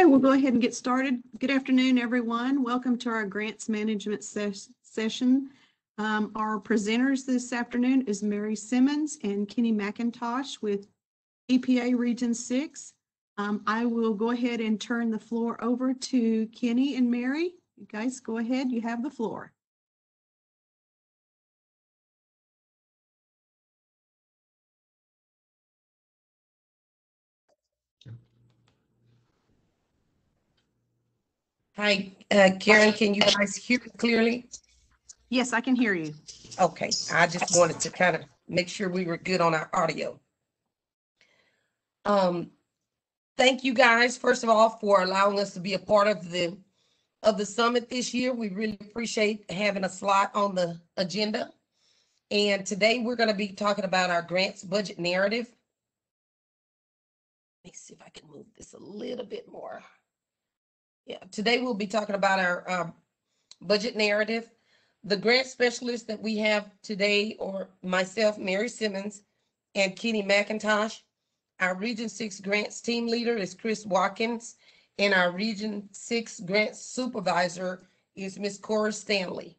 Okay, we'll go ahead and get started. Good afternoon, everyone. Welcome to our grants management session. Our presenters this afternoon is Mary Simmons and Kenny McIntosh with EPA Region 6. I will go ahead and turn the floor over to Kenny and Mary. You guys go ahead, you have the floor. Hi, Karen, can you guys hear me clearly? Yes, I can hear you. Okay, I just wanted to kind of make sure we were good on our audio. Thank you guys, first of all, for allowing us to be a part of the summit this year. We really appreciate having a slot on the agenda. And today we're going to be talking about our grants budget narrative. Let me see if I can move this a little bit more. Yeah, today we'll be talking about our budget narrative. The grant specialists that we have today are myself, Mary Simmons, and Kenny McIntosh. Our Region 6 grants team leader is Chris Watkins, and our Region 6 grants supervisor is Miss Cora Stanley.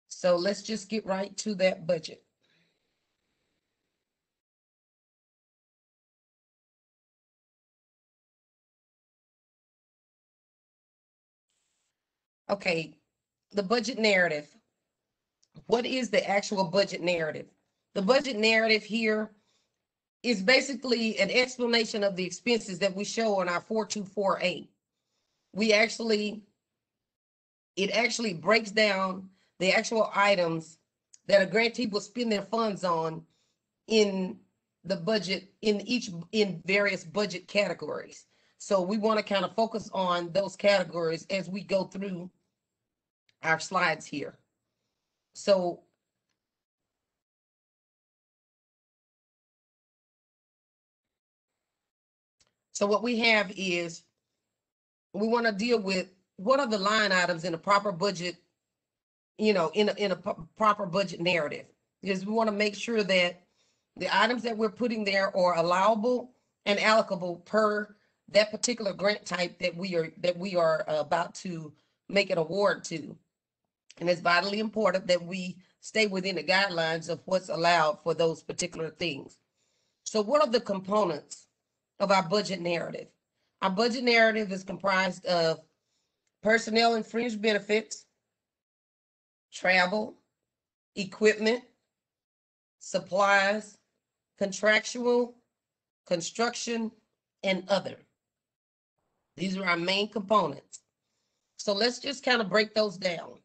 So let's just get right to that budget. Okay, the budget narrative. What is the actual budget narrative? The budget narrative here is basically an explanation of the expenses that we show on our 4248. It actually breaks down the actual items that a grantee will spend their funds on in the budget in various budget categories. So we want to kind of focus on those categories as we go through our slides here. So what we have is we want to deal with what are the line items in a proper budget, in a proper budget narrative, because we want to make sure that the items that we're putting there are allowable and allocable per that particular grant type that we are about to make an award to. And it's vitally important that we stay within the guidelines of what's allowed for those particular things. So what are the components of our budget narrative? Our budget narrative is comprised of personnel and fringe benefits, travel, equipment, supplies, contractual, construction, and other. These are our main components. So let's just kind of break those down.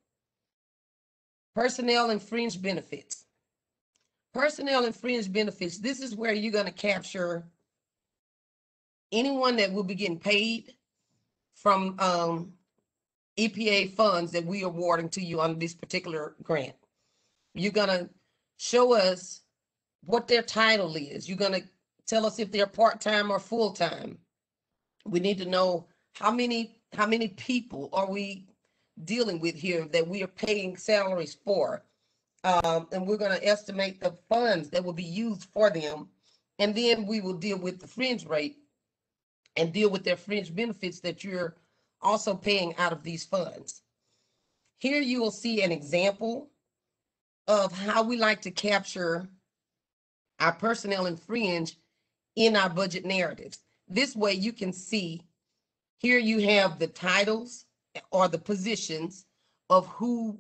Personnel and fringe benefits. Personnel and fringe benefits, this is where you're going to capture anyone that will be getting paid from EPA funds that we are awarding to you on this particular grant. You're going to show us what their title is. You're going to tell us if they're part-time or full-time. We need to know how many people are we dealing with here that we are paying salaries for. And we're going to estimate the funds that will be used for them. And then we will deal with the fringe rate and deal with their fringe benefits that you're also paying out of these funds. Here you will see an example of how we like to capture our personnel and fringe in our budget narratives. This way you can see, here you have the titles or the positions of who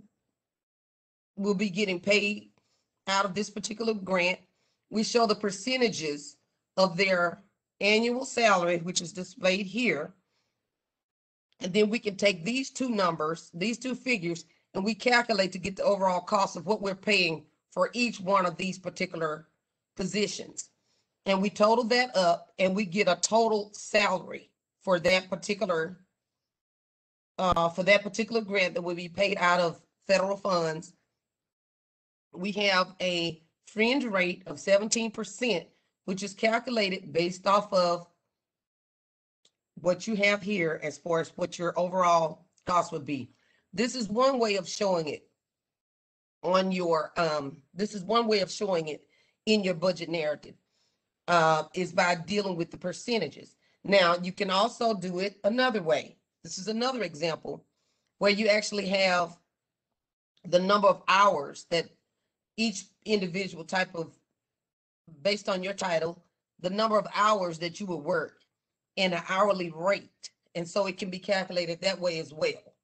will be getting paid out of this particular grant. We show the percentages of their annual salary, which is displayed here. And then we can take these two numbers, these two figures, and we calculate to get the overall cost of what we're paying for each one of these particular positions. And we total that up and we get a total salary for that particular grant that will be paid out of federal funds. We have a fringe rate of 17%, which is calculated based off of what you have here as far as what your overall cost would be. This is one way of showing it on your, this is one way of showing it in your budget narrative, is by dealing with the percentages. Now, you can also do it another way. This is another example where you actually have the number of hours that each individual type of, based on your title, the number of hours that you will work in an hourly rate. And so it can be calculated that way as well.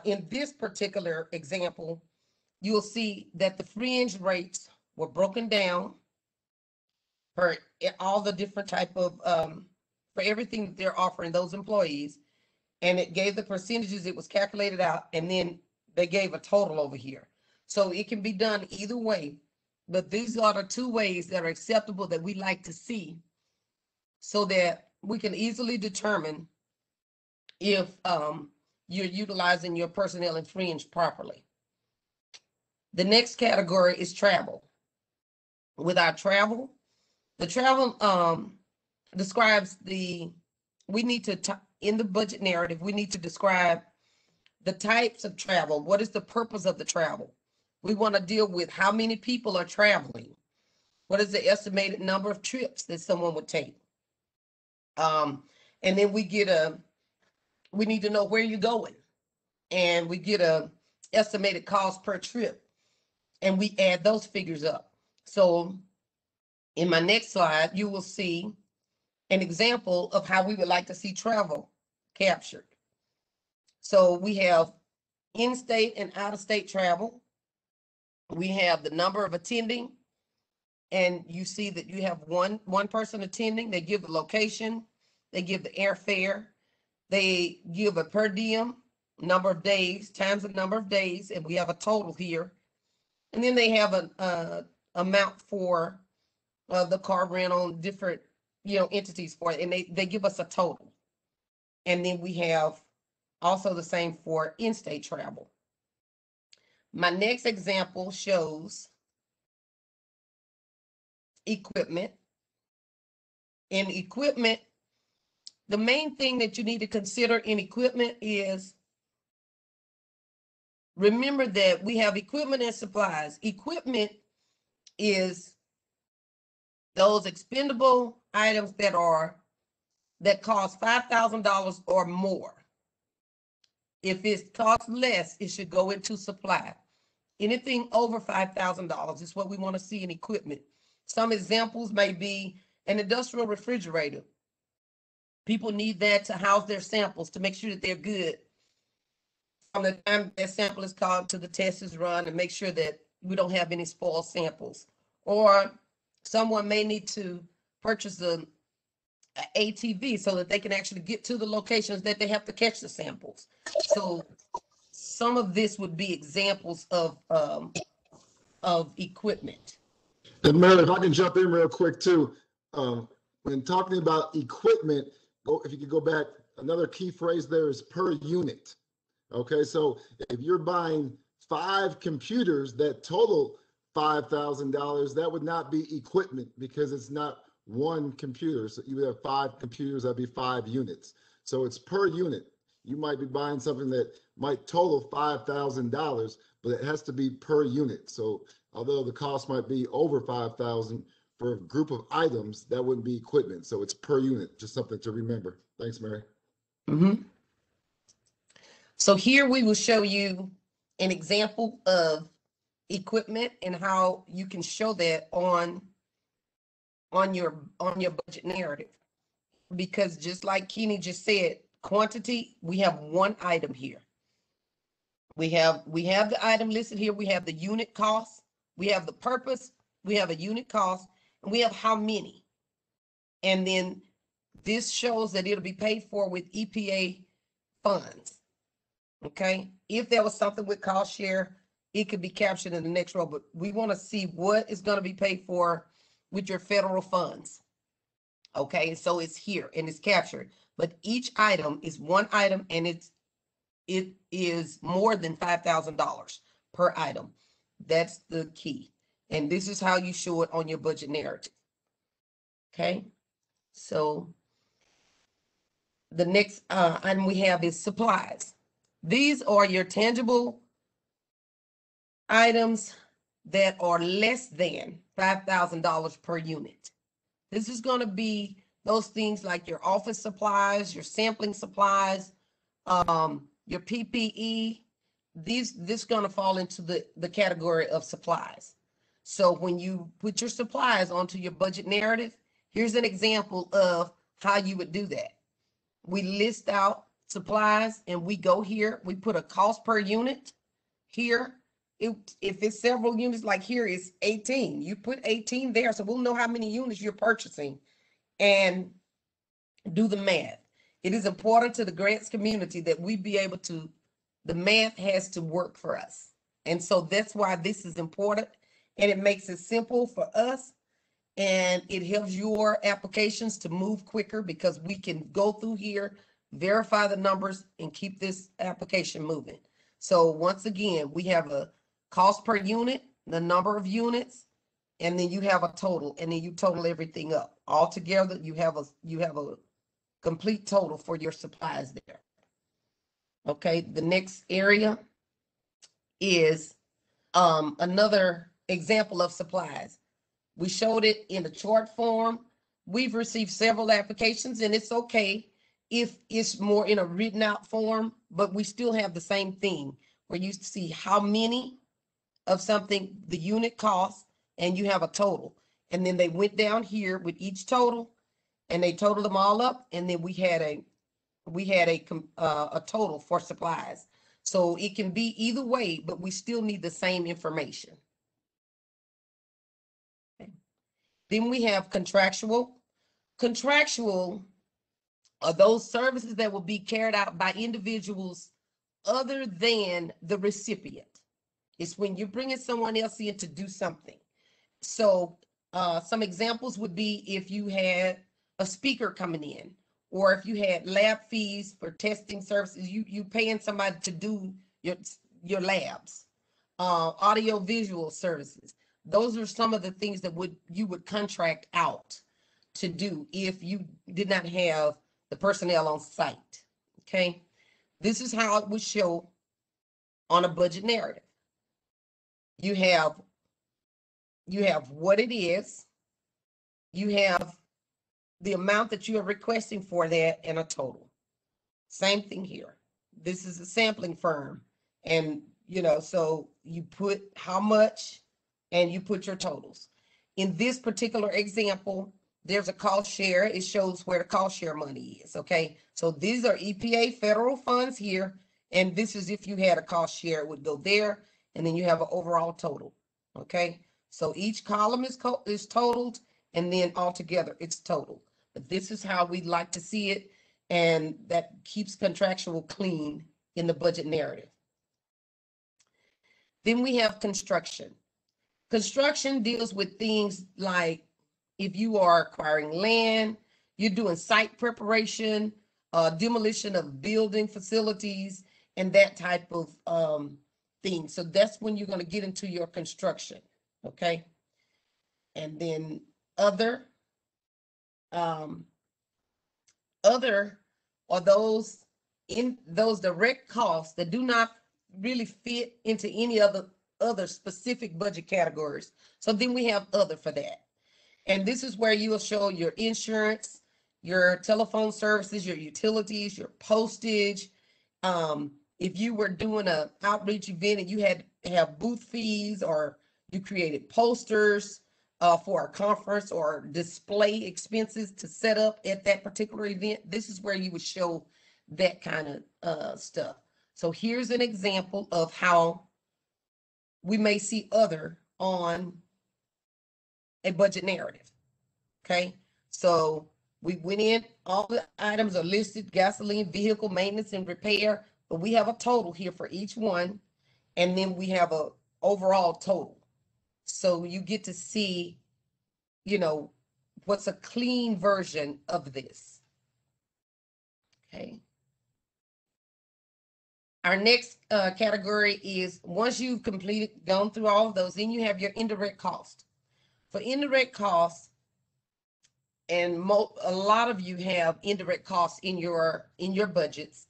In this particular example, you'll see that the fringe rates were broken down for all the different type of, for everything that they're offering those employees. And it gave the percentages, it was calculated out, and then they gave a total over here. So it can be done either way, but these are the two ways that are acceptable that we like to see so that we can easily determine if you're utilizing your personnel and fringe properly. The next category is travel. With our travel, the travel describes we need to, in the budget narrative, we need to describe the types of travel. What is the purpose of the travel? We want to deal with how many people are traveling. What is the estimated number of trips that someone would take? And then we need to know where you're going. And we get a estimated cost per trip. And we add those figures up. So in my next slide, you will see an example of how we would like to see travel captured. So we have in-state and out-of-state travel. We have the number of attending, and you see that you have one person attending. They give the location, they give the airfare, they give a per diem number of days times the number of days, and we have a total here. And then they have an amount for the car rental, different entities for it, and they give us a total. And then we have also the same for in-state travel. My next example shows equipment. In equipment, the main thing that you need to consider in equipment is, remember that we have equipment and supplies. Equipment is those expendable items that cost $5,000 or more. If it costs less, it should go into supply. Anything over $5,000 is what we want to see in equipment. Some examples may be an industrial refrigerator. People need that to house their samples to make sure that they're good from the time that sample is called to the test is run, and make sure that we don't have any spoiled samples. Or someone may need to purchase an ATV so that they can actually get to the locations that they have to catch the samples. So some of this would be examples of equipment. And Mary, if I can jump in real quick too, when talking about equipment, if you could go back, another key phrase there is per unit. Okay, so if you're buying 5 computers that total $5,000, that would not be equipment because it's not one computer. So you would have 5 computers, that'd be 5 units. So it's per unit. You might be buying something that might total $5,000, but it has to be per unit. So although the cost might be over $5,000 for a group of items, that wouldn't be equipment. So it's per unit, just something to remember. Thanks, Mary. Mm-hmm. So here we will show you an example of equipment and how you can show that on your budget narrative. Because just like Kenny just said, quantity, we have one item here. We have the item listed here. We have the unit cost, we have the purpose, we have a unit cost, and we have how many. And then this shows that it'll be paid for with EPA funds. Okay, if there was something with cost share, it could be captured in the next row, but we want to see what is going to be paid for with your federal funds. Okay, so it's here and it's captured, but each item is one item, and it is more than $5,000 per item. That's the key. And this is how you show it on your budget narrative. Okay, so the next item we have is supplies. These are your tangible items that are less than $5,000 per unit. This is going to be those things like your office supplies, your sampling supplies, your PPE, this gonna fall into the category of supplies. So when you put your supplies onto your budget narrative, here's an example of how you would do that. We list out supplies and we go here, we put a cost per unit here. If it's several units, like here is 18, you put 18 there, so we'll know how many units you're purchasing and do the math. It is important to the grants community that we be able to, the math has to work for us. And so that's why this is important, and it makes it simple for us, and it helps your applications to move quicker because we can go through here, verify the numbers, and keep this application moving. So once again, we have a cost per unit, the number of units, and then you have a total, and then you total everything up. All together, you have a complete total for your supplies there. Okay, the next area is another example of supplies. We showed it in the chart form. We've received several applications, and it's okay if it's more in a written out form, but we still have the same thing where you see how many of something the unit costs, and you have a total. And then they went down here with each total and they totaled them all up. And then we had a total for supplies. So it can be either way, but we still need the same information. Okay. Then we have contractual. Contractual are those services that will be carried out by individuals other than the recipient. It's when you're bringing someone else in to do something. So some examples would be if you had a speaker coming in, or if you had lab fees for testing services, you paying somebody to do your labs, audio visual services. Those are some of the things that you would contract out to do if you did not have the personnel on site. Okay, this is how it would show on a budget narrative. You have what it is, you have the amount that you are requesting for that, and a total. Same thing here. This is a sampling firm, and so you put how much and you put your totals. In this particular example, there's a cost share. It shows where the cost share money is. Okay, so these are EPA federal funds here, and this is if you had a cost share, it would go there, and then you have an overall total. Okay, so each column is totaled, and then altogether it's total. But this is how we'd like to see it, and that keeps contractual clean in the budget narrative. Then we have construction. Construction deals with things like if you are acquiring land, you're doing site preparation, demolition of building facilities, and that type of thing. So that's when you're going to get into your construction. Okay. And then other are those direct costs that do not really fit into any other specific budget categories. So then we have other for that. And this is where you will show your insurance, your telephone services, your utilities, your postage. If you were doing an outreach event and you had to have booth fees, or you created posters for a conference, or display expenses to set up at that particular event, this is where you would show that kind of stuff. So here's an example of how we may see other on a budget narrative. Okay, so we went in, all the items are listed: gasoline, vehicle maintenance and repair, but we have a total here for each one, and then we have a overall total. So you get to see, what's a clean version of this. Okay. Our next category is, once you've gone through all of those, then you have your indirect cost. For indirect costs, and a lot of you have indirect costs in your budgets.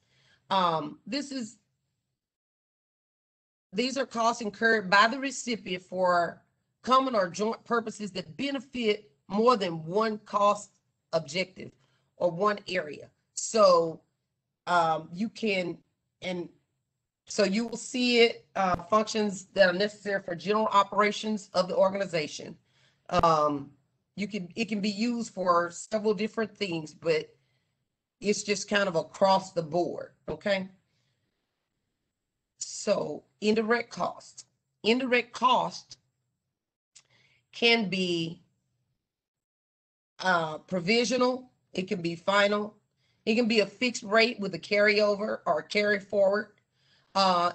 These are costs incurred by the recipient for common or joint purposes that benefit more than one cost objective or one area. So you can, and so you will see it, functions that are necessary for general operations of the organization. It can be used for several different things, but it's just kind of across the board, okay? So indirect cost. Indirect cost can be provisional, it can be final, it can be a fixed rate with a carryover or carry forward.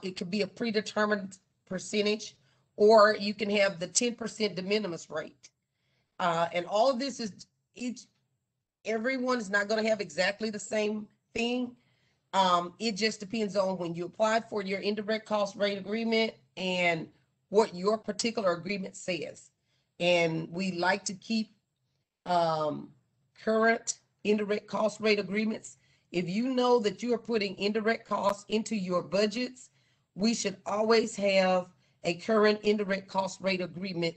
It could be a predetermined percentage, or you can have the 10% de minimis rate. And all of this is, everyone is not going to have exactly the same thing. It just depends on when you applied for your indirect cost rate agreement and what your particular agreement says. And we like to keep current indirect cost rate agreements. If you know that you are putting indirect costs into your budgets, we should always have a current indirect cost rate agreement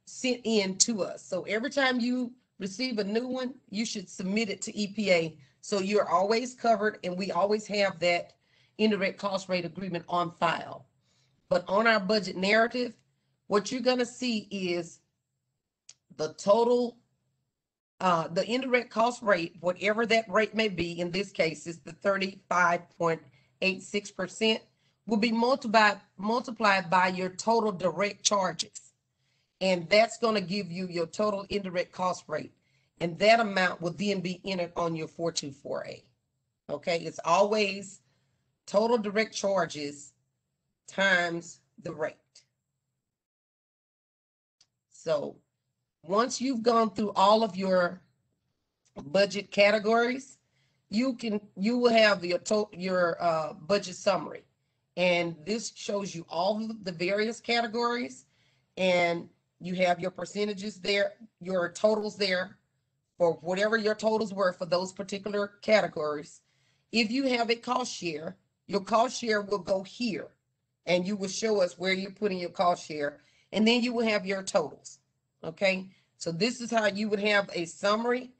sent in to us. So every time you receive a new one, you should submit it to EPA. So you're always covered, and we always have that indirect cost rate agreement on file. But on our budget narrative, what you're going to see is the total, the indirect cost rate, whatever that rate may be, in this case is the 35.86%, will be multiplied by your total direct charges. And that's going to give you your total indirect cost rate. And that amount will then be entered on your 424A. Okay, it's always total direct charges times the rate. So once you've gone through all of your budget categories, you will have your budget summary. And this shows you all of the various categories, and you have your percentages there, your totals there for whatever your totals were for those particular categories. If you have a cost share, your cost share will go here, and you will show us where you're putting your cost share, and then you will have your totals. Okay, so this is how you would have a summary.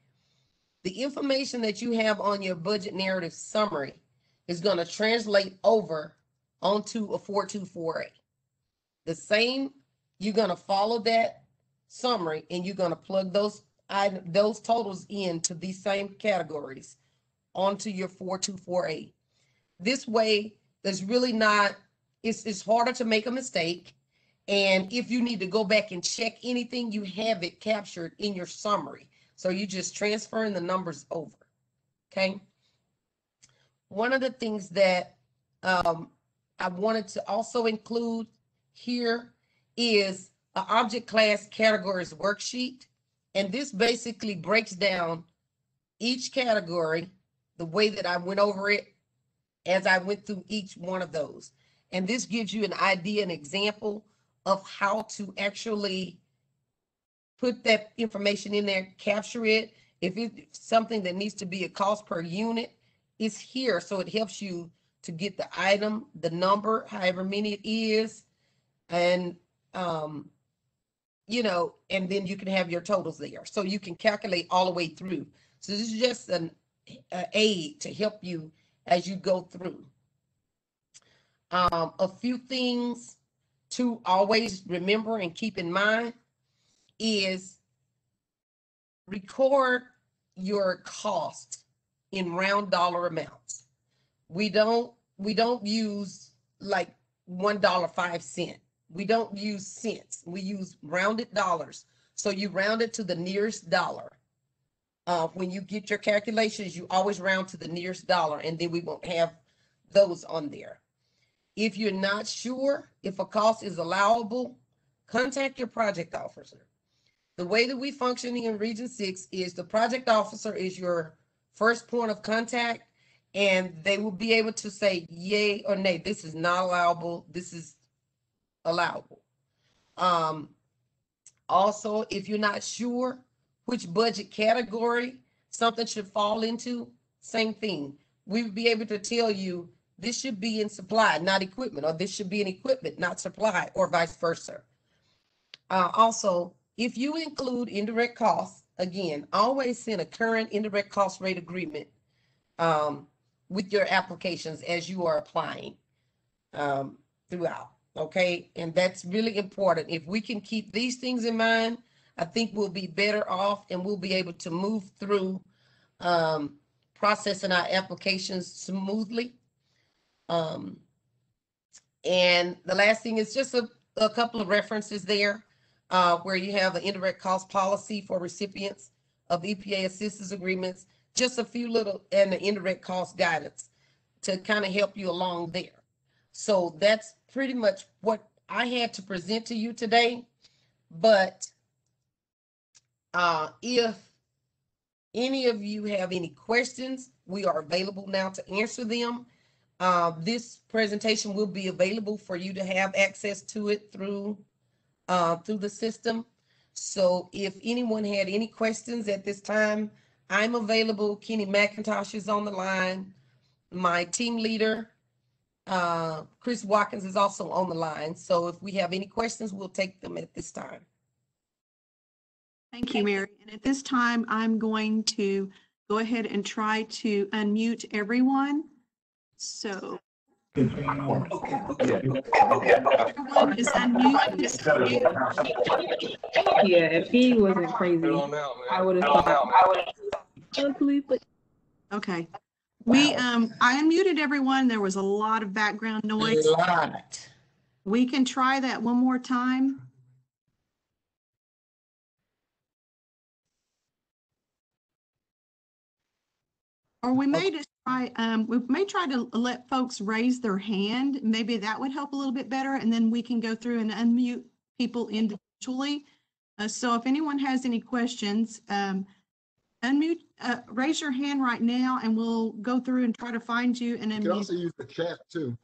The information that you have on your budget narrative summary is going to translate over onto a 424A. The same, you're going to follow that summary, and you're going to plug those totals into these same categories onto your 424A. This way, there's really not, it's harder to make a mistake. And if you need to go back and check anything, you have it captured in your summary. So you just transferring the numbers over, okay? One of the things that I wanted to also include here is an object class categories worksheet. And this basically breaks down each category the way that I went over it as I went through each one of those. And this gives you an idea, an example of how to actually put that information in there, capture it. If it's something that needs to be a cost per unit, it's here. So it helps you to get the item, the number, however many it is, and you know, and then you can have your totals there. So you can calculate all the way through. So this is just an aid to help you as you go through. A few things to always remember and keep in mind is record your cost in round dollar amounts. We don't use like $1.05. We don't use cents. We use rounded dollars. So you round it to the nearest dollar. When you get your calculations, you always round to the nearest dollar, and then we won't have those on there. If you're not sure if a cost is allowable, contact your project officer. The way that we function in Region 6 is the project officer is your first point of contact, and they will be able to say yay or nay. This is not allowable. This is allowable. Also, if you're not sure which budget category something should fall into, same thing. We would be able to tell you this should be in supply, not equipment, or this should be in equipment, not supply, or vice versa. Also, if you include indirect costs again, always send a current indirect cost rate agreement with your applications as you are applying throughout, okay? And that's really important. If we can keep these things in mind, I think we'll be better off and we'll be able to move through processing our applications smoothly. And the last thing is just a couple of references there where you have the indirect cost policy for recipients of EPA assistance agreements, just a few little, and the indirect cost guidance to kind of help you along there. So that's pretty much what I had to present to you today. But if any of you have any questions, we are available now to answer them. This presentation will be available for you to have access to it through the system. So if anyone had any questions at this time, I'm available. Kenny McIntosh is on the line. My team leader, Chris Watkins, is also on the line. So if we have any questions, we'll take them at this time. Thank you, Mary. And at this time, I'm going to go ahead and try to unmute everyone. So everyone is unmuted. Yeah, if he wasn't crazy, I would have thought. Okay. I unmuted everyone. There was a lot of background noise. A lot. We can try that one more time. Or we may just try, we may try to let folks raise their hand. Maybe that would help a little bit better. And then we can go through and unmute people individually. So if anyone has any questions, unmute, raise your hand right now and we'll go through and try to find you and You can unmute. also use the chat too.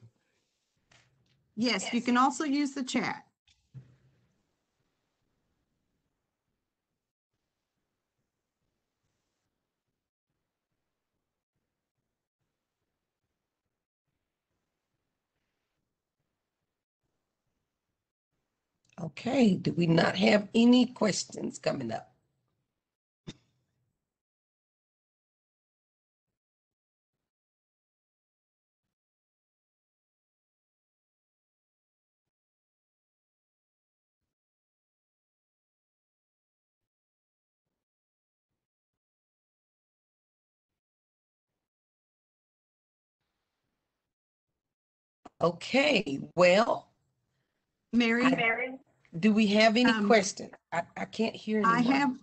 Yes, you can also use the chat. Okay, do we not have any questions coming up? Okay, well, Mary, do we have any Um, questions? I can't hear I anyone. have,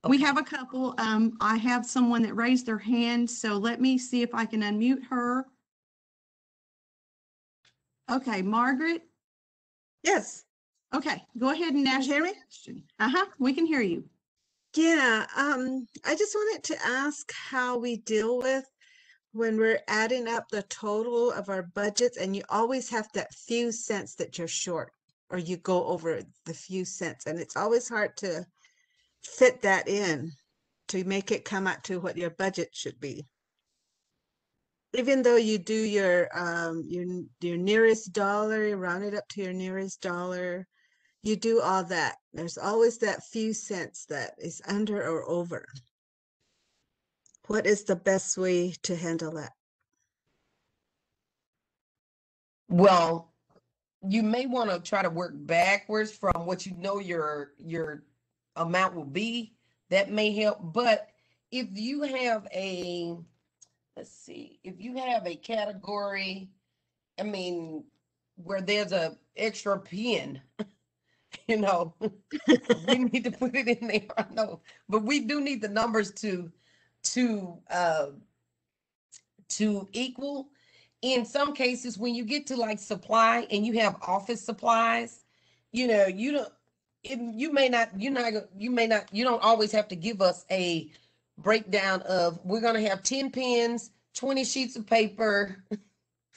we Okay. have a couple. I have someone that raised their hand, so let me see if I can unmute her. Okay, Margaret. Yes. Okay, go ahead and Can ask you hear your me? question. We can hear you. Yeah. I just wanted to ask how we deal with when we're adding up the total of our budgets and you always have that few cents that you're short or you go over the few cents and it's always hard to fit that in to make it come out to what your budget should be. Even though you do your nearest dollar, you round it up to your nearest dollar, you do all that. There's always that few cents that is under or over. What is the best way to handle that? Well, you may want to try to work backwards from what you know your amount will be. That may help. But if you have a, let's see, if you have a category, I mean, where there's a extra pen, you know, we need to put it in there. I know, but we do need the numbers to equal. In some cases, when you get to like supply and you have office supplies, you know, you don't, you may not, you don't always have to give us a breakdown of, we're going to have 10 pens, 20 sheets of paper,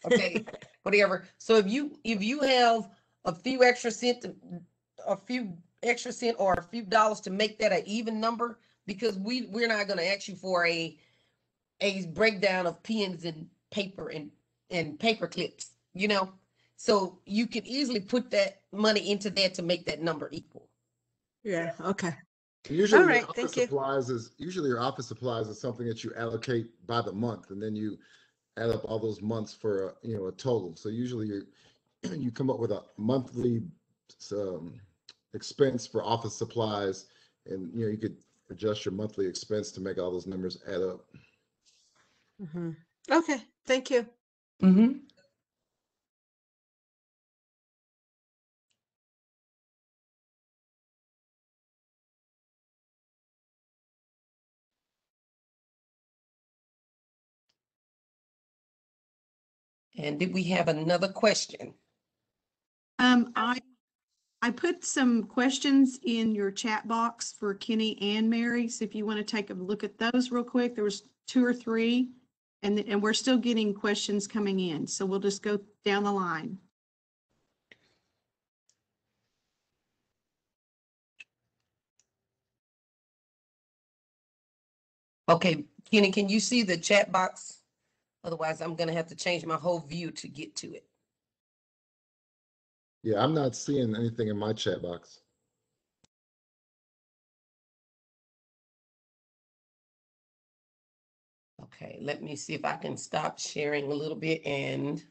okay, whatever. So if you have a few extra cent or a few dollars to make that an even number, because we're not going to ask you for a breakdown of pens and paper and paper clips, you know? So you can easily put that money into there to make that number equal. Yeah, okay. Usually All your right, office thank you. supplies is, usually your office supplies is something that you allocate by the month, and then you add up all those months for a, you know, a total. So usually you come up with a monthly um, expense for office supplies, and you know, you could adjust your monthly expense to make all those numbers add up. Mhm. Okay, thank you. Mm-hmm. And did we have another question? I put some questions in your chat box for Kenny and Mary. So if you want to take a look at those real quick, there was 2 or 3. And we're still getting questions coming in. So we'll just go down the line. Okay, Kenny, can you see the chat box? Otherwise, I'm gonna have to change my whole view to get to it. Yeah, I'm not seeing anything in my chat box. Okay, let me see if I can stop sharing a little bit and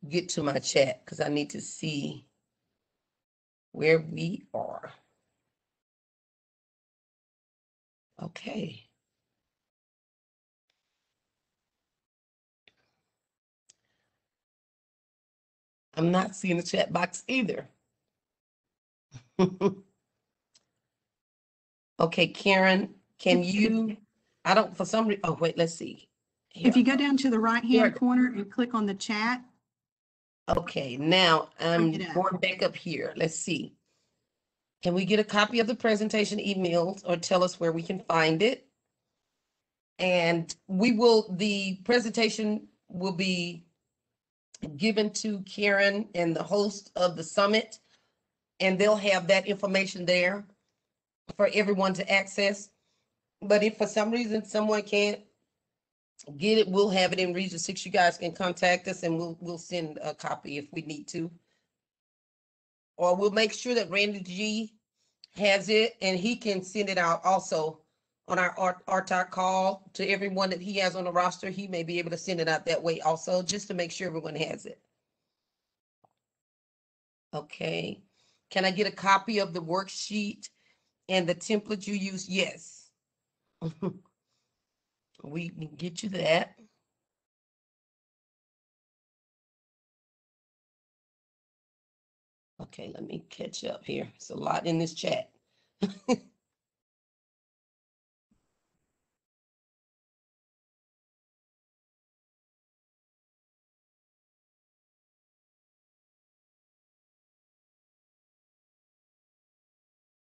get to my chat because I need to see where we are. Okay. I'm not seeing the chat box either. Okay, Karen, can you, I don't, for some reason, oh, wait, let's see. If you Here. go down to the right-hand corner and click on the chat. Okay, now I'm Bring it up. going back up here. Let's see. Can we get a copy of the presentation emailed or tell us where we can find it? And the presentation will be given to Karen and the host of the summit, and they'll have that information there for everyone to access. But if for some reason someone can't get it, we'll have it in Region 6. You guys can contact us and we'll send a copy if we need to. Or we'll make sure that Randy G has it and he can send it out also on our RTOC call to everyone that he has on the roster. He may be able to send it out that way also, just to make sure everyone has it. Okay. Can I get a copy of the worksheet and the template you use? Yes. We can get you that. Okay, let me catch up here. It's a lot in this chat.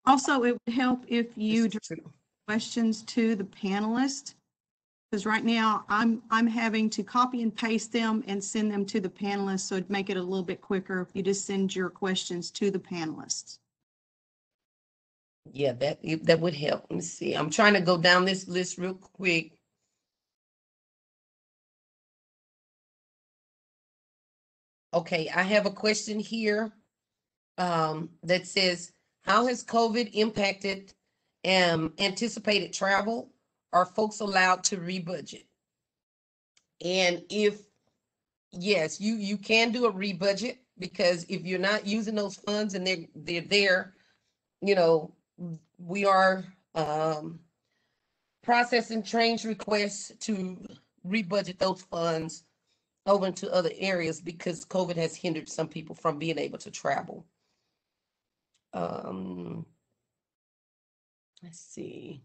Also, it would help if you This is direct true. questions to the panelists. Because right now I'm having to copy and paste them and send them to the panelists. So it'd make it a little bit quicker if you just send your questions to the panelists. Yeah, that would help. Let me see. I'm trying to go down this list real quick. Okay, I have a question here that says, how has COVID impacted anticipated travel? Are folks allowed to rebudget? And if yes, you can do a rebudget, because if you're not using those funds and they're there, you know, we are processing change requests to rebudget those funds over into other areas because COVID has hindered some people from being able to travel. Let's see.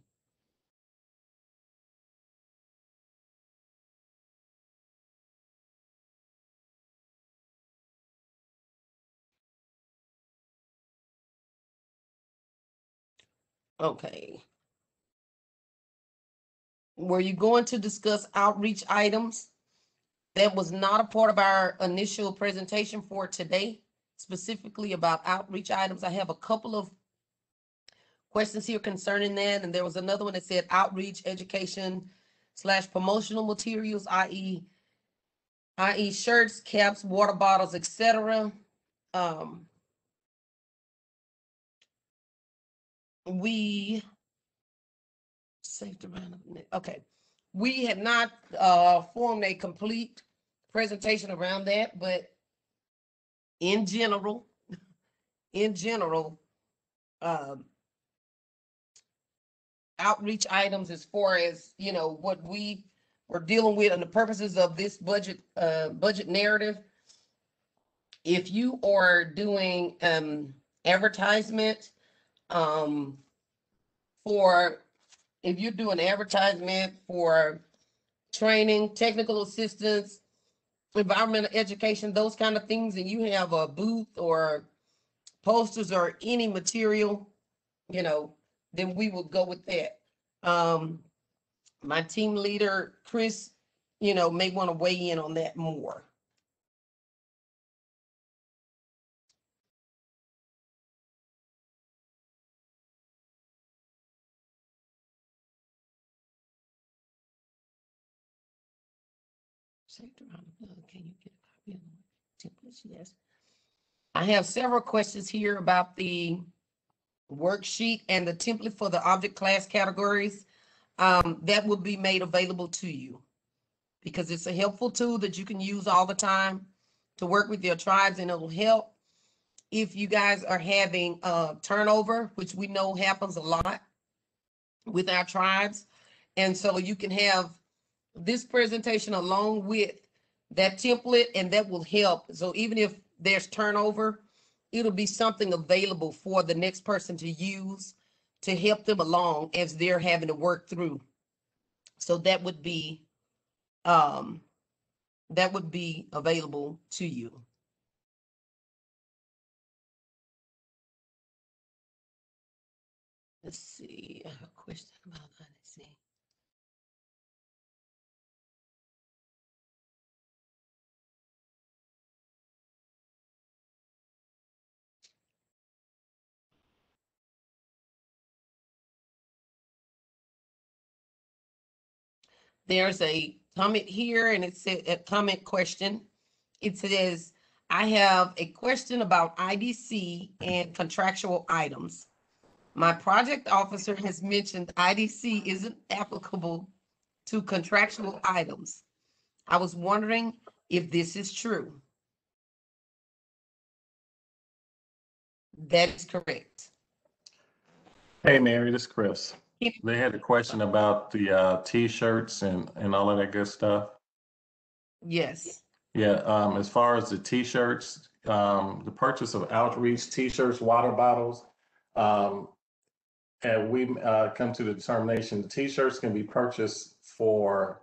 Okay. Were you going to discuss outreach items? That was not a part of our initial presentation for today, specifically about outreach items. I have a couple of questions here concerning that. And there was another one that said outreach education / promotional materials, i.e. shirts, caps, water bottles, etc. we saved around, okay. We have not formed a complete presentation around that, but in general, um, outreach items as far as, you know, what we were dealing with and the purposes of this budget, budget narrative. If you are doing advertisement, for, if you're doing advertisement for training, technical assistance, environmental education, those kind of things, and you have a booth or posters or any material, you know, then we will go with that. My team leader, Chris, you know, may want to weigh in on that more. Can you get a copy of the templates? Yes. I have several questions here about the worksheet and the template for the object class categories. That will be made available to you because it's a helpful tool that you can use all the time to work with your tribes, and it'll help if you guys are having turnover, which we know happens a lot with our tribes. And so you can have this presentation along with that template, and that will help. So even if there's turnover, it'll be something available for the next person to use to help them along as they're having to work through. So that would be available to you. Let's see, I have a question about that. Let's see. There's a comment here, and it's a comment question. It says, I have a question about IDC and contractual items. My project officer has mentioned IDC isn't applicable to contractual items. I was wondering if this is true. That is correct. Hey, Mary, this is Chris. They had a question about the T-shirts and all of that good stuff. Yes. Yeah, as far as the T-shirts, the purchase of outreach T-shirts, water bottles, and we come to the determination the T-shirts can be purchased for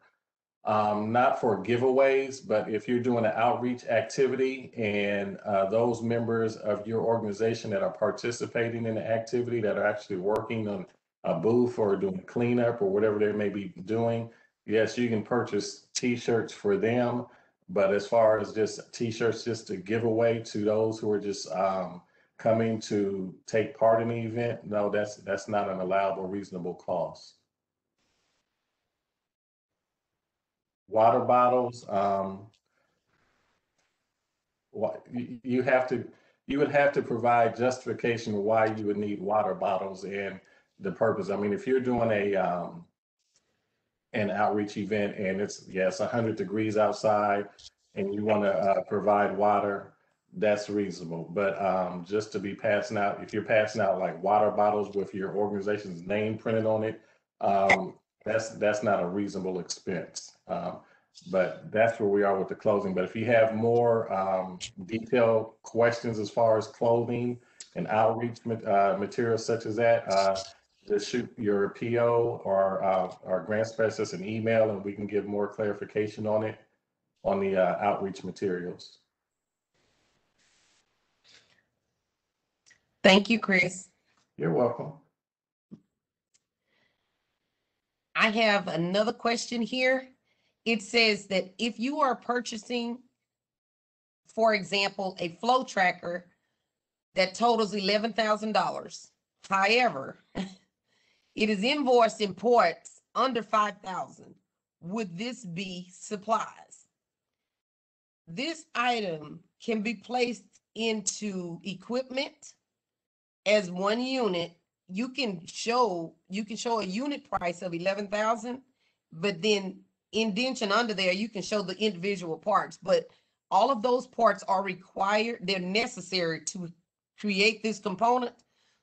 not for giveaways, but if you're doing an outreach activity and those members of your organization that are participating in the activity, that are actually working on a booth or doing cleanup or whatever they may be doing, yes, you can purchase T-shirts for them. But as far as just T-shirts just to give away to those who are just coming to take part in the event, no, that's not an allowable, reasonable cost. Water bottles, you would have to provide justification why you would need water bottles and the purpose. I mean, if you're doing an outreach event and it's 100 degrees outside and you want to provide water, that's reasonable. But just to be passing out, if you're passing out like water bottles with your organization's name printed on it, that's not a reasonable expense. But that's where we are with the closing. But if you have more detailed questions as far as clothing and outreach materials such as that, just shoot your PO or our grant specialist an email, and we can give more clarification on it, on the outreach materials. Thank you, Chris. You're welcome. I have another question here. It says that if you are purchasing, for example, a flow tracker that totals $11,000, however, it is invoiced in parts under $5,000, would this be supplies? This item can be placed into equipment as one unit you can show a unit price of 11,000, but then indention under there, you can show the individual parts, but all of those parts are required, they're necessary to create this component.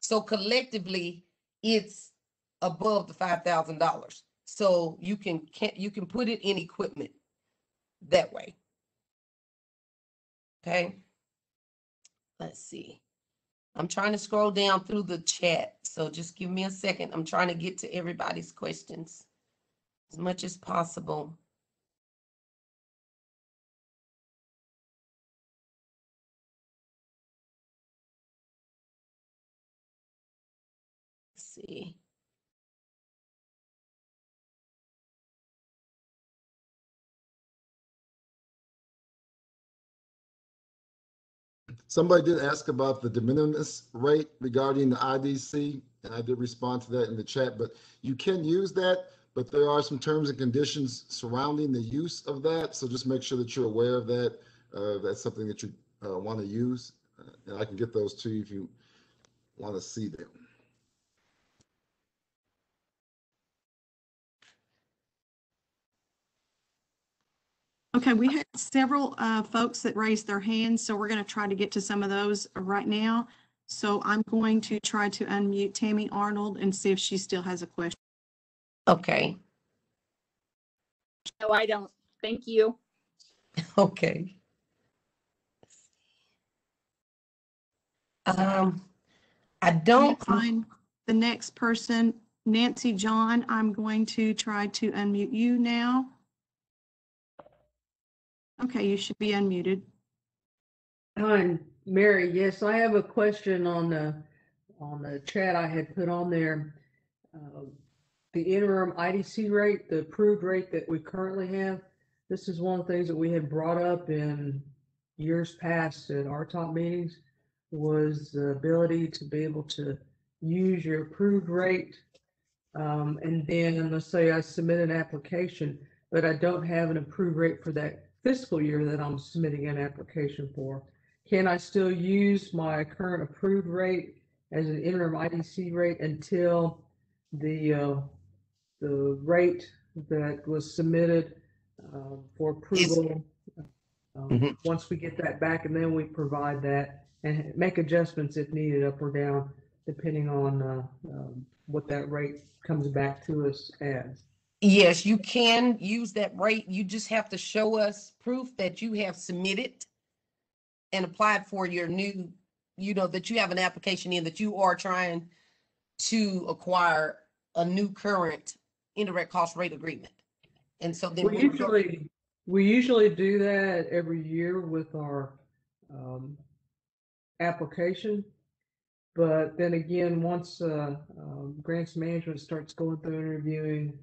So collectively, it's above the $5,000. So you can put it in equipment that way. Okay. Let's see. I'm trying to scroll down through the chat, so just give me a second. I'm trying to get to everybody's questions as much as possible. Let's see. Somebody did ask about the de minimis rate regarding the IDC, and I did respond to that in the chat, but you can use that, but there are some terms and conditions surrounding the use of that. So just make sure that you're aware of that. That's something that you want to use. And I can get those to you if you want to see them. Okay, we had several folks that raised their hands, so we're going to try to get to some of those right now. So I'm going to try to unmute Tammy Arnold and see if she still has a question. Okay. No, I don't. Thank you. Okay. I don't find the next person, Nancy John. I'm going to try to unmute you now. Okay, you should be unmuted. Hi, Mary. Yes, I have a question on the chat I had put on there. The interim IDC rate, the approved rate that we currently have. This is one of the things that we had brought up in years past at our top meetings, was the ability to be able to use your approved rate. And then let's say I submit an application, but I don't have an approved rate for that fiscal year that I'm submitting an application for. Can I still use my current approved rate as an interim IDC rate until the rate that was submitted for approval? Once we get that back, and then we provide that and make adjustments if needed, up or down, depending on what that rate comes back to us as. Yes, you can use that rate. You just have to show us proof that you have submitted and applied for your new, that you have an application in, that you are trying to acquire a new current indirect cost rate agreement. And so then we usually do that every year with our application. But then again, once grants management starts going through and reviewing,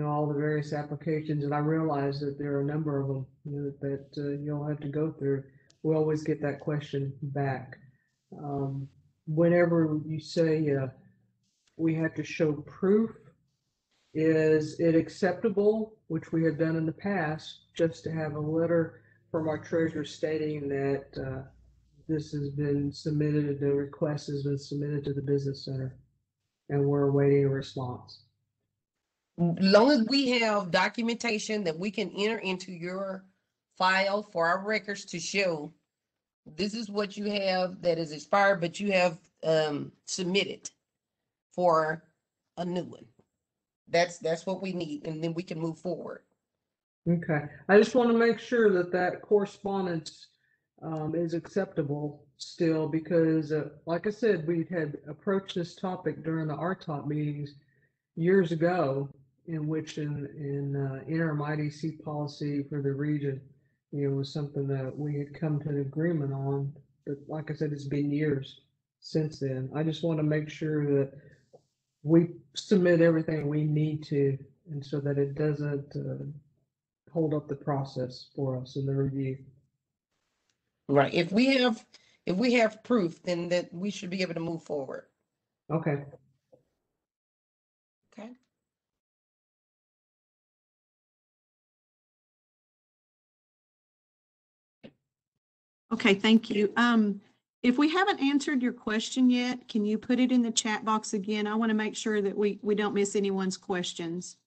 all the various applications, and I realize that there are a number of them that you'll have to go through, we always get that question back. Whenever you say we have to show proof, is it acceptable, which we have done in the past, just to have a letter from our treasurer stating that this has been submitted, the request has been submitted to the business center, and we're awaiting a response? Long as we have documentation that we can enter into your file for our records to show this is what you have that is expired, but you have submitted for a new one. That's what we need, and then we can move forward. Okay, I just want to make sure that that correspondence is acceptable still, because like I said, we had approached this topic during the RTOP meetings years ago, in which in interim IDC policy for the region, was something that we had come to an agreement on. But like I said, it's been years since then. I just want to make sure that we submit everything we need to, and so that it doesn't hold up the process for us in the review. Right. If we have proof, then that we should be able to move forward. Okay. Okay. Okay, thank you. If we haven't answered your question yet, can you put it in the chat box again? I want to make sure that we don't miss anyone's questions.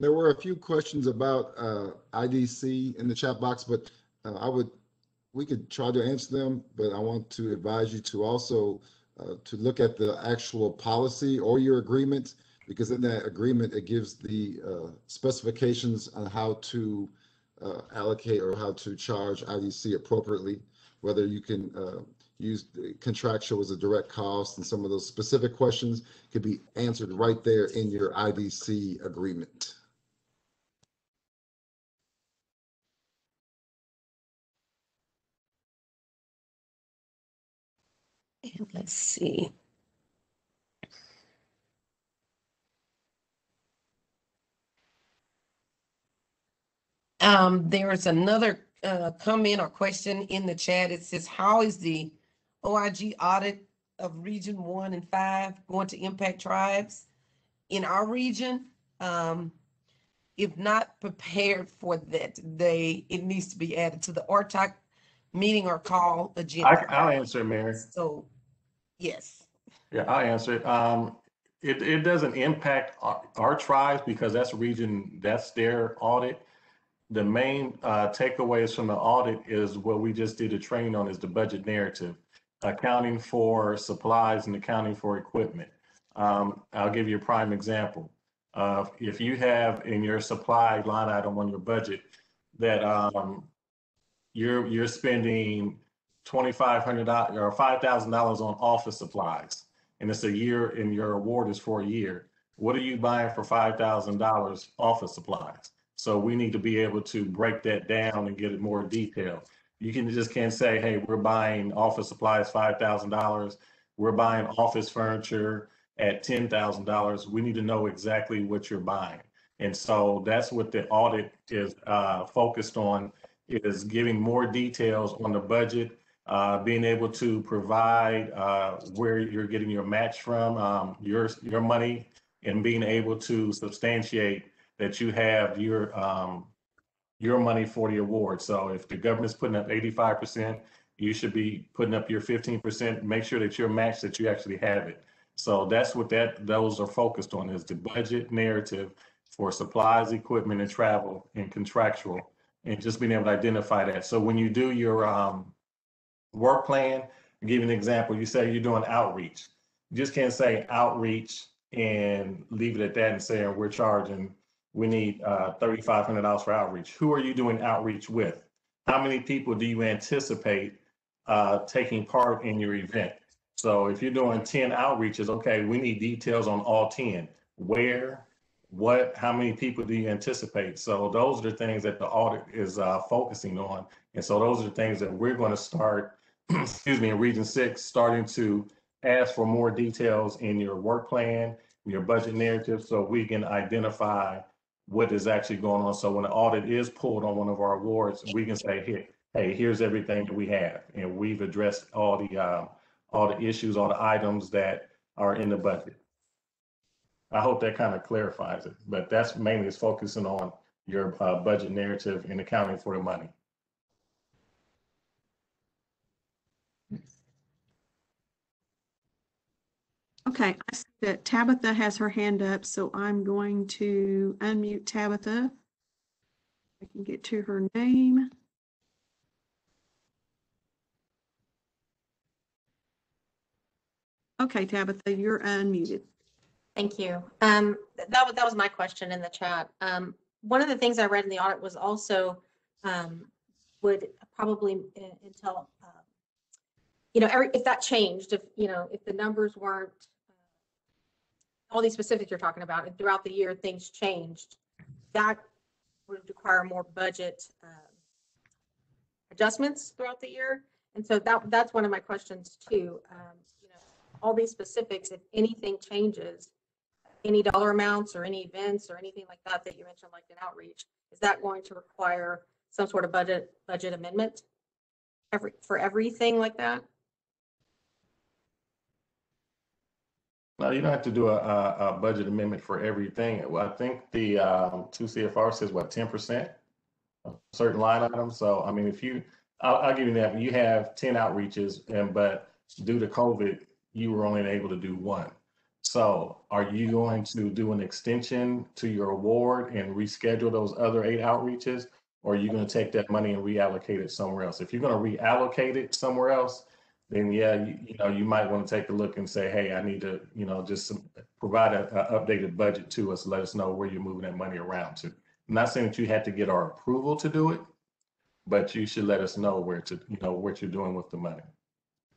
There were a few questions about IDC in the chat box, but we could try to answer them, but I want to advise you to also to look at the actual policy or your agreement, because in that agreement, it gives the specifications on how to allocate or how to charge IDC appropriately, whether you can use the contractual as a direct cost, and some of those specific questions could be answered right there in your IDC agreement. And let's see. There is another comment or question in the chat. It says, how is the OIG audit of Region 1 and 5 going to impact tribes in our region? If not prepared for that, it needs to be added to the ORTAC meeting or call agenda. I'll answer, Mary. So, yes. Yeah, I'll answer it. It doesn't impact our tribes because that's their audit. The main takeaways from the audit is what we just did a training on, is the budget narrative, accounting for supplies and accounting for equipment. I'll give you a prime example. If you have in your supply line item on your budget that you're spending $2,500 or $5,000 on office supplies, and it's a year, and your award is for a year, what are you buying for $5,000 office supplies? So we need to be able to break that down and get it more detailed. You can't say, hey, we're buying office supplies $5,000. We're buying office furniture at $10,000. We need to know exactly what you're buying. And so that's what the audit is focused on, is giving more details on the budget, being able to provide where you're getting your match from, your money, and being able to substantiate that you have your money for the award. So if the government's putting up 85%, you should be putting up your 15%. Make sure that you're matched, that you actually have it. So that's what those are focused on, is the budget narrative for supplies, equipment, and travel, and contractual, and just being able to identify that. So when you do your work plan, I'll give you an example. You say you're doing outreach. You just can't say outreach and leave it at that and say we need $3,500 for outreach. Who are you doing outreach with? How many people do you anticipate taking part in your event? So if you're doing 10 outreaches, okay, we need details on all 10. Where, what, how many people do you anticipate? So those are the things that the audit is focusing on. And so those are the things that we're going to start, in Region 6, starting to ask for more details in your work plan, your budget narrative, so we can identify what is actually going on. So when the audit is pulled on one of our awards, we can say, hey, here's everything that we have. And we've addressed all the issues, all the items that are in the budget. I hope that kind of clarifies it, but that's mainly is focusing on your budget narrative and accounting for the money. Okay, I see that Tabitha has her hand up, so I'm going to unmute Tabitha. I can get to her name. Okay, Tabitha, you're unmuted. Thank you. That was my question in the chat. One of the things I read in the audit was also would probably entail, if that changed, if the numbers weren't all these specifics you're talking about, and throughout the year things changed, that would require more budget adjustments throughout the year. And so that's one of my questions too. All these specifics, if anything changes, any dollar amounts or any events or anything like that you mentioned, like an outreach, is that going to require some sort of budget amendment for everything like that? No, you don't have to do a budget amendment for everything. Well, I think the 2 CFR says what, 10% of certain line items. So, I mean, if you, I'll give you that. You have 10 outreaches, but due to COVID, you were only able to do one. So, are you going to do an extension to your award and reschedule those other 8 outreaches? Or are you going to take that money and reallocate it somewhere else? If you're going to reallocate it somewhere else, then yeah, you might want to take a look and say, hey, I need to, just provide a updated budget to us, let us know where you're moving that money around to. I'm not saying that you had to get our approval to do it, but you should let us know what you're doing with the money.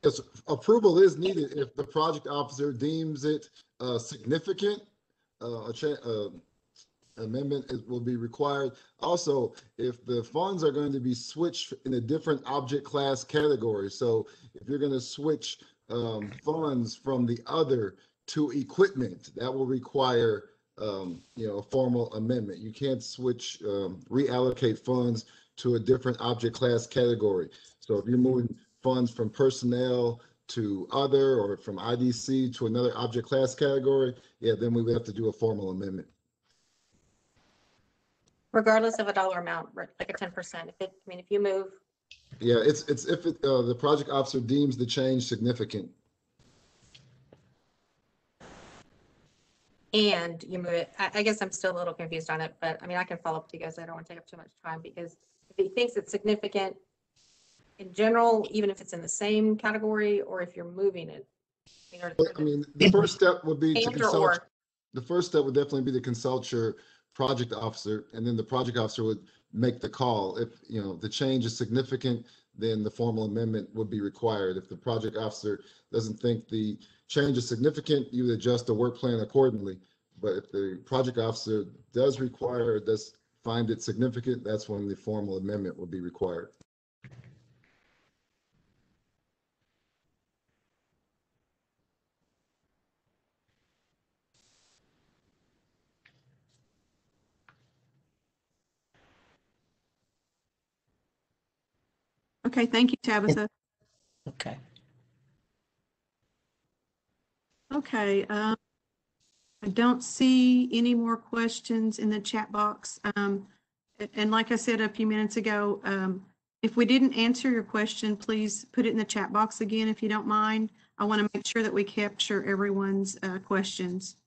Yes, approval is needed if the project officer deems it significant. Amendment will be required. Also, if the funds are going to be switched in a different object class category, so if you're going to switch funds from the other to equipment, that will require a formal amendment. You can't switch, reallocate funds to a different object class category. So if you're moving funds from personnel to other, or from IDC to another object class category, yeah, then we would have to do a formal amendment. Regardless of a dollar amount, like a 10%, if you move, Yeah, it's if the project officer deems the change significant. and you move it, I guess I'm still a little confused on it, but I mean, I can follow up with you guys. I don't want to take up too much time, because if he thinks it's significant in general, even if it's in the same category, or if you're moving it. I mean, the first step would be to And consult. or, The first step would definitely be to consult your project officer, and then the project officer would make the call. If, the change is significant, then the formal amendment would be required. If the project officer doesn't think the change is significant, you would adjust the work plan accordingly. But if the project officer does require, or does find it significant, that's when the formal amendment will be required. Okay, thank you, Tabitha. Okay. Okay, I don't see any more questions in the chat box. And like I said a few minutes ago, if we didn't answer your question, please put it in the chat box again, if you don't mind. I want to make sure that we capture everyone's questions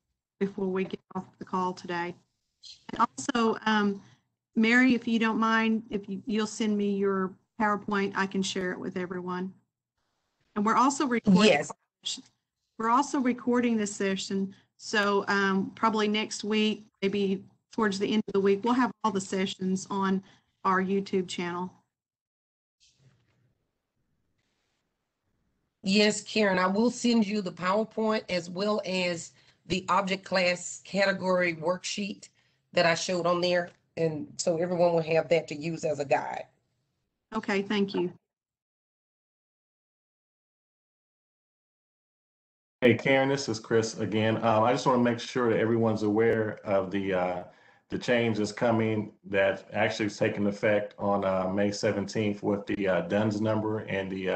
before we get off the call today. And also, Mary, if you don't mind, if you'll send me your PowerPoint, I can share it with everyone. And we're also recording. Yes. We're also recording this session, so probably next week, maybe towards the end of the week, we'll have all the sessions on our YouTube channel. Yes, Karen, I will send you the PowerPoint as well as the object class category worksheet that I showed on there. And so everyone will have that to use as a guide. Okay, thank you. Hey, Karen, this is Chris again. I just want to make sure that everyone's aware of the change that's coming, that actually is taking effect on May 17th with the DUNS number and the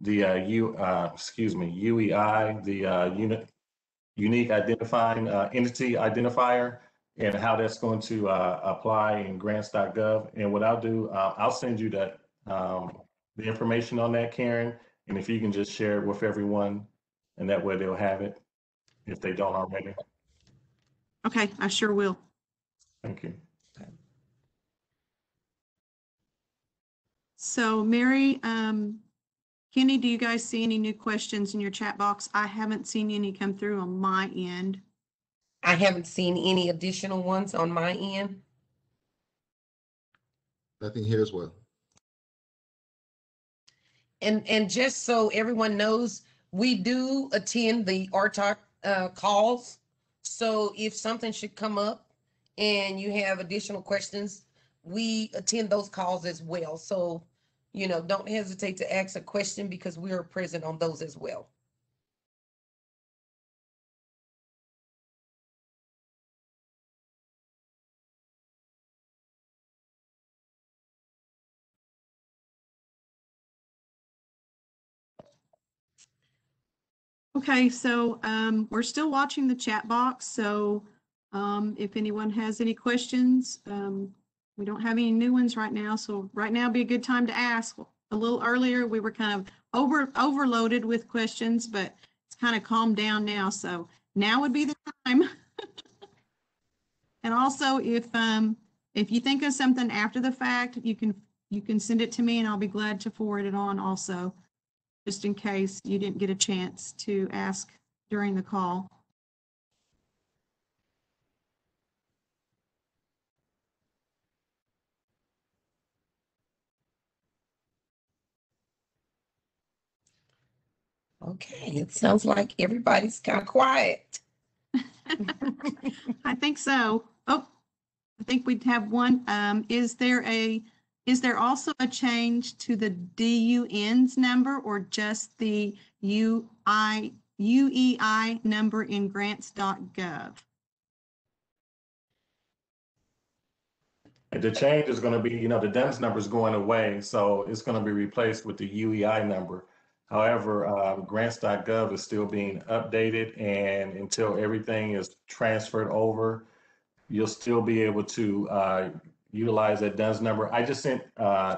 UEI, the unique identifying entity identifier, and how that's going to apply in grants.gov. And what I'll do, I'll send you that the information on that, Karen, and if you can just share it with everyone, and that way they'll have it if they don't already. Okay, I sure will. Thank you. So Mary, Kenny, do you guys see any new questions in your chat box? I haven't seen any come through on my end. I haven't seen any additional ones on my end. Nothing here as well. And just so everyone knows, we do attend the RTOC calls. So if something should come up and you have additional questions, we attend those calls as well. So, don't hesitate to ask a question, because we are present on those as well. Okay, so we're still watching the chat box, so if anyone has any questions, we don't have any new ones right now, so right now would be a good time to ask. A little earlier, we were kind of overloaded with questions, but it's kind of calmed down now, so now would be the time. And also, if you think of something after the fact, you can send it to me and I'll be glad to forward it on also, just in case you didn't get a chance to ask during the call. Okay, it sounds like everybody's kind of quiet. I think so. Oh, I think we'd have one. Is there also a change to the DUN's number or just the UEI number in grants.gov? The change is going to be, the DUNS number is going away, so it's going to be replaced with the UEI number. However, grants.gov is still being updated, and until everything is transferred over, you'll still be able to utilize that DUNS number. I just sent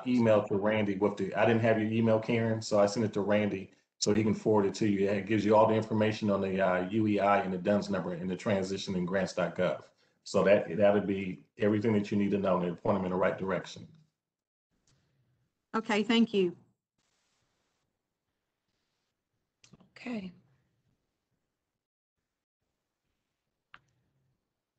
email to Randy I didn't have your email, Karen, so I sent it to Randy so he can forward it to you. It gives you all the information on the UEI and the DUNS number and the transition in grants.gov. So that'll be everything that you need to know and point them in the right direction. Okay, thank you. Okay.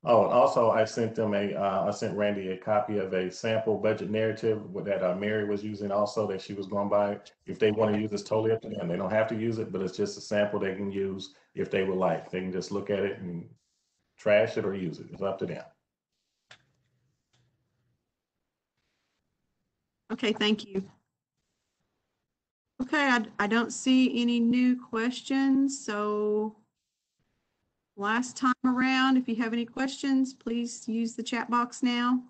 Oh, and also I sent Randy a copy of a sample budget narrative that Mary was using also that she was going by. If they want to use it's totally up to them. They don't have to use it, but it's just a sample they can use if they would like. They can just look at it and trash it or use it. It's up to them. Okay, thank you. Okay, I don't see any new questions, so last time around, if you have any questions, please use the chat box now.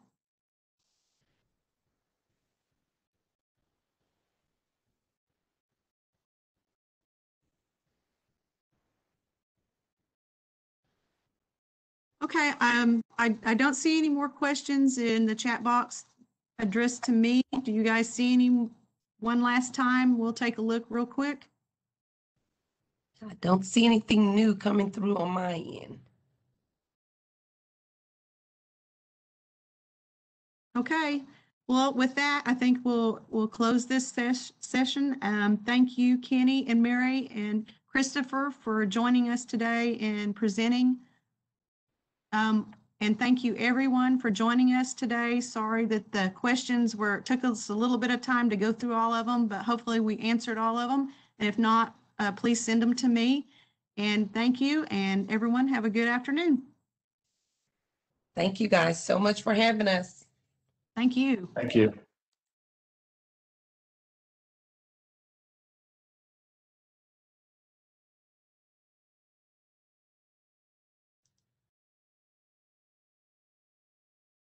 Okay, I don't see any more questions in the chat box addressed to me. Do you guys see any one last time? We'll take a look real quick. I don't see anything new coming through on my end. Okay, well, with that, I think we'll close this session. Thank you, Kenny and Mary and Christopher, for joining us today and presenting. And thank you everyone for joining us today. Sorry that the questions took us a little bit of time to go through all of them, but hopefully we answered all of them. And if not, please send them to me. And thank you, and everyone have a good afternoon. Thank you guys so much for having us. Thank you. Thank you.